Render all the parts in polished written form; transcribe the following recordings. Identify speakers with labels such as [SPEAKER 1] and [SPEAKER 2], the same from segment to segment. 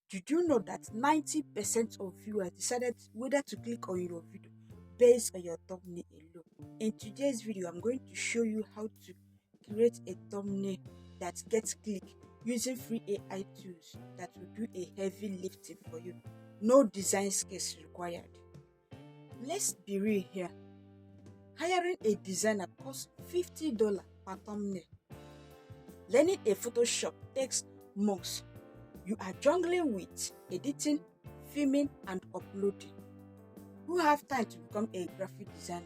[SPEAKER 1] Did you know that 90% of viewers decided whether to click on your video based on your thumbnail alone? In today's video, I'm going to show you how to create a thumbnail that gets clicked using free AI tools that will do a heavy lifting for you. No design skills required. Let's be real here. Hiring a designer costs $50 per thumbnail. Learning a Photoshop takes months. You are juggling with editing, filming, and uploading. Who have time to become a graphic designer?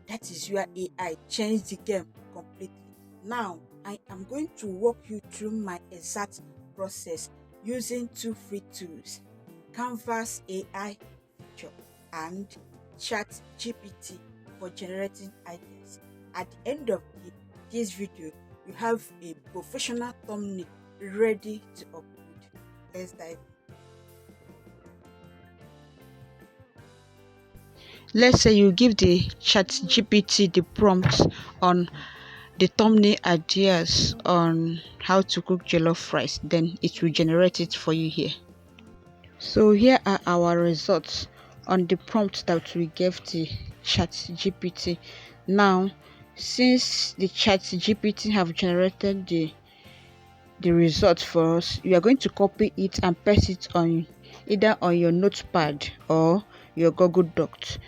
[SPEAKER 1] That is where AI changed the game completely. Now, I am going to walk you through my exact process using two free tools, Canvas AI feature and ChatGPT for generating ideas. At the end of this video, you have a professional thumbnail ready to upload. Let's dive in. Let's say you give the ChatGPT the prompts on the thumbnail ideas on how to cook jollof rice, then it will generate it for you here. So here are our results on the prompt that we gave the ChatGPT. Now, since the ChatGPT have generated the result for us, you are going to copy it and paste it on either on your notepad or your Google Docs.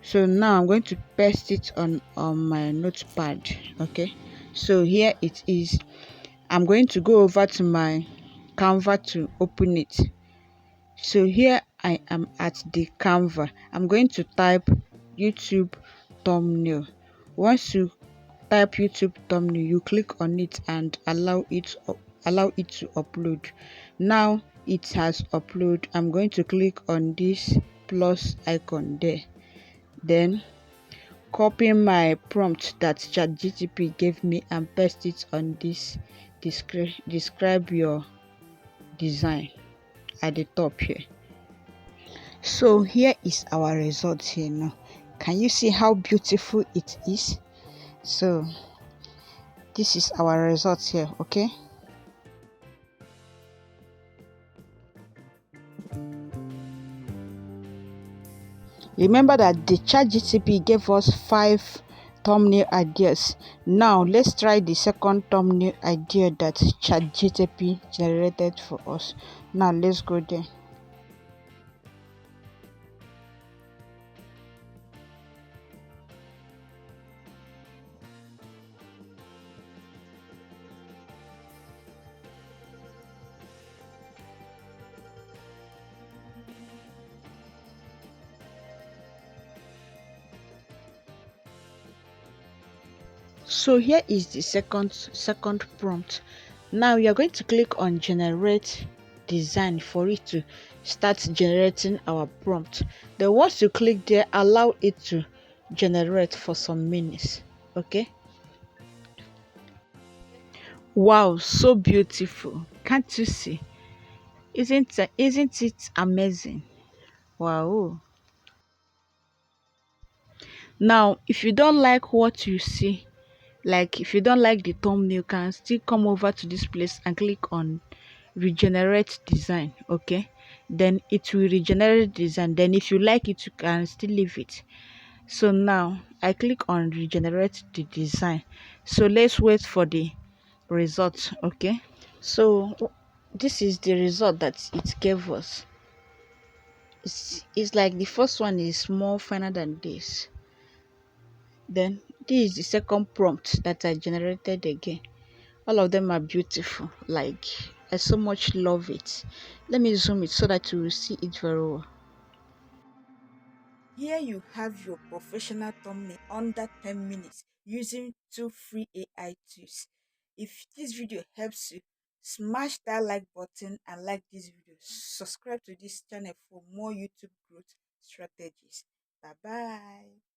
[SPEAKER 1] So now I'm going to paste it on my notepad. Okay, so here it is. I'm going to go over to my Canva to open it. So here I am at the Canva. I'm going to type YouTube thumbnail. Once you type YouTube thumbnail, you click on it and allow it to upload. Now it has uploaded. I'm going to click on this plus icon there, then copy my prompt that ChatGPT gave me and paste it on this describe your design at the top here. So here is our result here now. Can you see how beautiful it is? So this is our results here. Okay, remember that the ChatGPT gave us 5 thumbnail ideas. Now let's try the second thumbnail idea that ChatGPT generated for us. Now let's go there. So here is the second prompt. Now you are going to click on generate design for it to start generating our prompt. Then once you click there, allow it to generate for some minutes. Okay, wow, so beautiful. Can't you see? Isn't it amazing? Wow. Now if you don't like what you see, like if you don't like the thumbnail, you can still come over to this place and click on regenerate design. Okay, then it will regenerate design. Then if you like it, you can still leave it. So now I click on regenerate the design. So let's wait for the result. Okay, so this is the result that it gave us. It's like the first one is more finer than this. Then this is the second prompt that I generated again. All of them are beautiful. Like, I so much love it. Let me zoom it so that you will see it very well. Here you have your professional thumbnail under 10 minutes using two free AI tools. If this video helps you, smash that like button and like this video. Subscribe to this channel for more YouTube growth strategies. Bye bye.